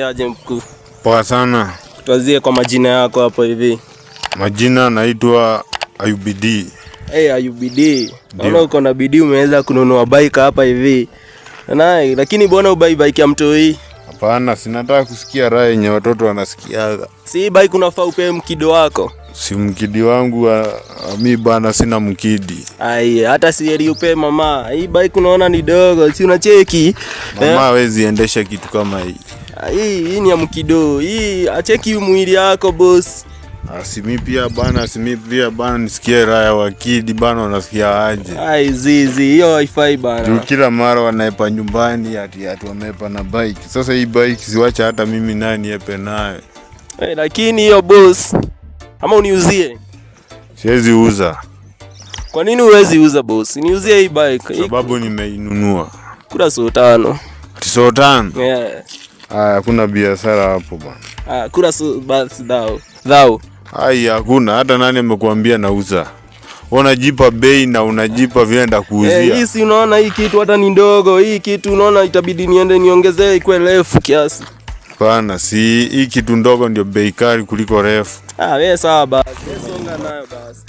Aje mkuu? Poa sana. Tuanzie kwa majina yako hapo hivi. Majina naitwa IUBD. IUBD. Naona uko na bidii umeweza kununua bike hapa hivi. Lakini mbona ubai bike ya mtoi? Hapana, sinataka kusikia raha yenye watoto wanasikiaga. Si bike unafaa upe mkido wako. Si mkidi wangu mimi bana, sina mkidi. Hata si upe mama. Hii bike unaona ni dogo, si unacheki? Mama hawezi endesha kitu kama hii. Hii ni ya mkido. Hii acheki mwili yako boss. Mimi pia bana nisikie raha wa kidi bana, unasikia aje? Zizi hiyo wifi bana. Kila mara wanaepa nyumbani ati wamepa na bike. Sasa hii bike siwacha hata mimi nani yepe nayo. Lakini hiyo boss, ama uniuzie? Siwezi uza. Kwa nini huwezi uza boss? Niuzie hii bike. Sababu nimeinunua. Kura so 5. Ati so 5? Yeah. Hakuna biashara hapo bana. Kura so basi thou. Hakuna, hata nani amekuambia nauza? Unajipa bei na unajipa vienda kuuzia. Hii si unaona hii kitu hata ni ndogo. Hii kitu unaona itabidi niende niongezee ikuwe refu kiasi. Bana, si hii kitu ndogo ndio bei kali kuliko refu. Wewe sawa basi. Songa nayo basi.